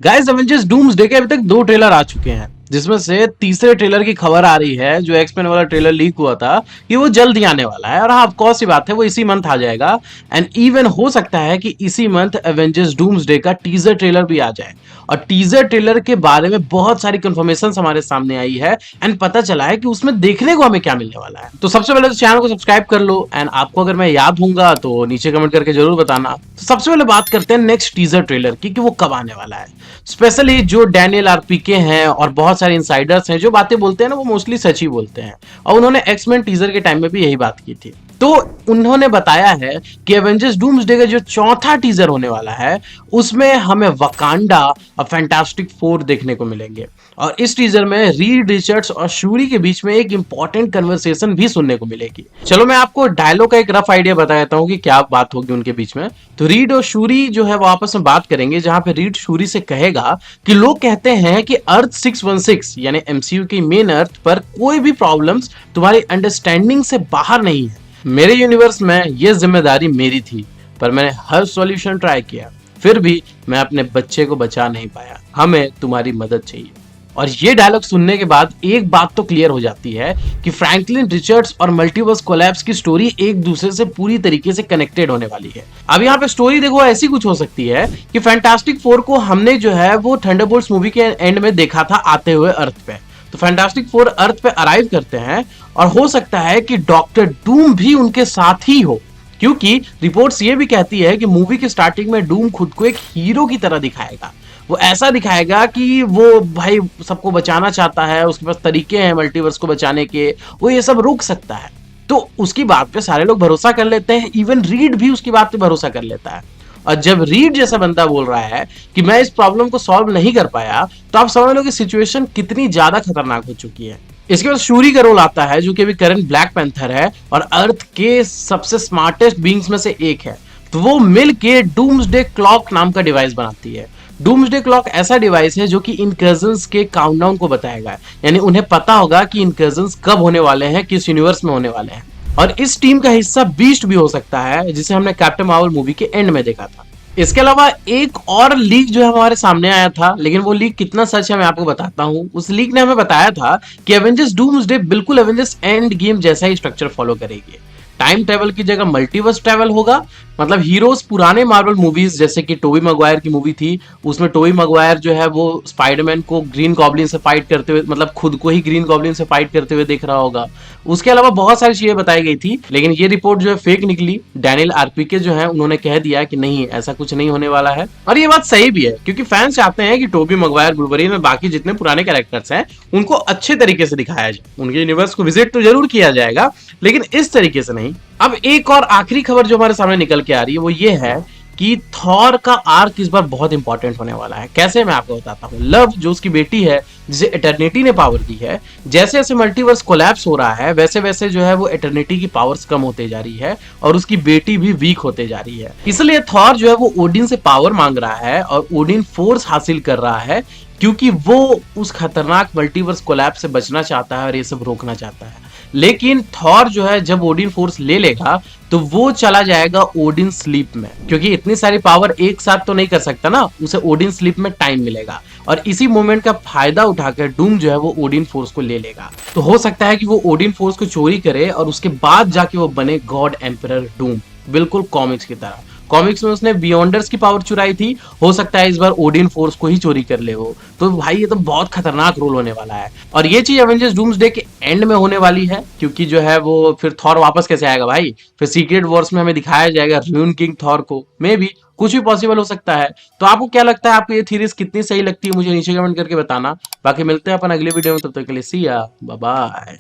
Guys Avengers doomsday के अभी तक 2 ट्रेलर आ चुके हैं, जिसमें से तीसरे ट्रेलर की खबर आ रही है जो एक्समेन वाला ट्रेलर लीक हुआ था कि वो जल्द ही आने वाला है। और हाँ, ऑफ कोर्स सी बात है, वो इसी मंथ आ जाएगा। एंड इवन हो सकता है कि इसी मंथ एवेंजर्स डूम्सडे का टीजर ट्रेलर भी आ जाए। और टीजर ट्रेलर के बारे में बहुत सारी कंफर्मेशन हमारे सामने आई है एंड पता चला है कि उसमें देखने को हमें क्या मिलने वाला है। तो सबसे पहले तो चैनल को सब्सक्राइब कर लो एंड आपको अगर मैं याद होऊंगा तो नीचे कमेंट करके जरूर बताना। तो सबसे पहले बात करते हैं नेक्स्ट टीजर ट्रेलर की कि वो कब आने वाला है। स्पेशली जो डैनियल आरपीके हैं और बहुत सारे इनसाइडर्स हैं जो बातें बोलते हैं ना, वो मोस्टली सच ही बोलते हैं। और उन्होंने एक्समैन टीजर के टाइम में भी यही बात की थी। तो उन्होंने बताया है कि एवेंजर्स डूम्सडे का जो चौथा टीजर होने वाला है उसमें हमें वकांडा और फैंटास्टिक फोर देखने को मिलेंगे। और इस टीजर में रीड रिचर्ड्स और शूरी के बीच में एक इंपॉर्टेंट कन्वर्सेशन भी सुनने को मिलेगी। चलो मैं आपको डायलॉग का एक रफ आइडिया बता देता हूँ कि क्या बात होगी उनके बीच में। तो रीड और शूरी जो है वो आपस में बात करेंगे, जहां पे रीड शूरी से कहेगा कि लोग कहते हैं कि अर्थ 616 यानी एमसीयू की मेन अर्थ पर कोई भी प्रॉब्लम्स तुम्हारी अंडरस्टैंडिंग से बाहर नहीं है। मेरे यूनिवर्स में ये जिम्मेदारी मेरी थी, पर मैंने हर सॉल्यूशन ट्राई किया, फिर भी मैं अपने बच्चे को बचा नहीं पाया। हमें तुम्हारी मदद चाहिए। और ये डायलॉग सुनने के बाद एक बात तो क्लियर हो जाती है कि फ्रैंकलिन रिचर्ड्स और मल्टीवर्स कोलैप्स की स्टोरी एक दूसरे से पूरी तरीके से कनेक्टेड होने वाली है। अब यहाँ पे स्टोरी देखो ऐसी कुछ हो सकती है कि फैंटास्टिक फोर को हमने जो है वो थंडरबोल्ट्स मूवी के एंड में देखा था आते हुए अर्थ पे। तो फैंटास्टिक फोर अर्थ पे अराइव करते हैं और हो सकता है कि डॉक्टर डूम भी उनके साथ ही हो, क्योंकि रिपोर्ट्स ये भी कहती है कि मूवी के स्टार्टिंग में डूम खुद को एक हीरो की तरह दिखाएगा। वो ऐसा दिखाएगा कि वो भाई सबको बचाना चाहता है, उसके पास तरीके हैं मल्टीवर्स को बचाने के, वो ये सब रोक सकता है। तो उसकी बात पे सारे लोग भरोसा कर लेते हैं, इवन रीड भी उसकी बात पे भरोसा कर लेता है। और जब रीड जैसा बंदा बोल रहा है कि मैं इस प्रॉब्लम को सॉल्व नहीं कर पाया, तो आप समझ लो कि सिचुएशन कितनी ज्यादा खतरनाक हो चुकी है। इसके बाद शूरी का रोल आता है जो कि अभी करंट ब्लैक पैंथर है और अर्थ के सबसे स्मार्टेस्ट बीइंग्स में से एक है। तो वो मिल के डूम्सडे क्लॉक नाम का डिवाइस बनाती है। डूम्सडे क्लॉक ऐसा डिवाइस है जो कि इनकर्जन्स के काउंटडाउन को बताएगा, यानी उन्हें पता होगा कि इनकर्जन्स कब होने वाले हैं, किस यूनिवर्स में होने वाले हैं। और इस टीम का हिस्सा बीस्ट भी हो सकता है, जिसे हमने कैप्टन मार्वल मूवी के एंड में देखा था। इसके अलावा एक और लीक जो है हमारे सामने आया था, लेकिन वो लीक कितना सच है मैं आपको बताता हूं। उस लीक ने हमें बताया था कि एवेंजर्स डूम्सडे बिल्कुल एवेंजर्स एंड गेम जैसा ही स्ट्रक्चर फॉलो करेगी। टाइम ट्रेवल की जगह मल्टीवर्स ट्रेवल होगा। मतलब हीरोज पुराने मार्वल मूवीज जैसे कि टोबी मैगवायर की मूवी थी, उसमें टोबी मैगवायर जो है वो स्पाइडरमैन को ग्रीन गॉब्लिन से फाइट करते हुए, मतलब खुद को ही ग्रीन गॉब्लिन से फाइट करते हुए देख रहा होगा। उसके अलावा बहुत सारी चीजें बताई गई थी, लेकिन ये रिपोर्ट जो है फेक निकली। डैनियल आरपीके जो है उन्होंने कह दिया कि नहीं, ऐसा कुछ नहीं होने वाला है। और ये बात सही भी है, क्योंकि फैंस चाहते हैं कि टोबी मैगवायर, वुल्वरीन और बाकी जितने पुराने कैरेक्टर्स हैं उनको अच्छे तरीके से दिखाया जाए। उनके यूनिवर्स को विजिट तो जरूर किया जाएगा, लेकिन इस तरीके से नहीं। अब एक और आखिरी खबर जो हमारे सामने निकल के आ रही है वो ये है कि थॉर का आर्क इस बार बहुत इंपॉर्टेंट होने वाला है। कैसे, मैं आपको बताता हूँ। लव जो उसकी बेटी है, जिसे एटर्निटी ने पावर दी है, जैसे जैसे मल्टीवर्स कोलैप्स हो रहा है वैसे वैसे जो है वो एटर्निटी की पावर्स कम होते जा रही है और उसकी बेटी भी वीक होते जा रही है। इसलिए थॉर जो है वो ओडिन से पावर मांग रहा है और ओडिन फोर्स हासिल कर रहा है, क्योंकि वो उस खतरनाक मल्टीवर्स कोलैप्स से बचना चाहता है और ये सब रोकना चाहता है। लेकिन थॉर जो है जब ओडिन फोर्स ले लेगा तो वो चला जाएगा ओडिन स्लीप में, क्योंकि इतनी सारी पावर एक साथ तो नहीं कर सकता ना, उसे ओडिन स्लीप में टाइम मिलेगा। और इसी मोमेंट का फायदा उठाकर डूम जो है वो ओडिन फोर्स को ले लेगा। तो हो सकता है कि वो ओडिन फोर्स को चोरी करे और उसके बाद जाके वो बने गॉड एम्परर डूम, बिल्कुल कॉमिक्स की तरह। कॉमिक्स में उसने बियॉन्डर्स की पावर चुराई थी, हो सकता है इस बार ओडिन फोर्स को ही चोरी कर ले वो। तो भाई ये तो बहुत खतरनाक रोल होने वाला है। और ये चीज एवेंजर्स डूम्सडे के एंड में होने वाली है, क्योंकि जो है वो फिर थॉर वापस कैसे आएगा भाई, फिर सीक्रेट वॉर्स में हमें दिखाया जाएगा र्यून किंग थॉर को। मे बी कुछ भी पॉसिबल हो सकता है। तो आपको क्या लगता है, आपको ये थीरीज कितनी सही लगती है, मुझे नीचे कमेंट करके बताना। बाकी मिलते हैं अपन अगले वीडियो में, तब तक के लिए सी या बाय बाय।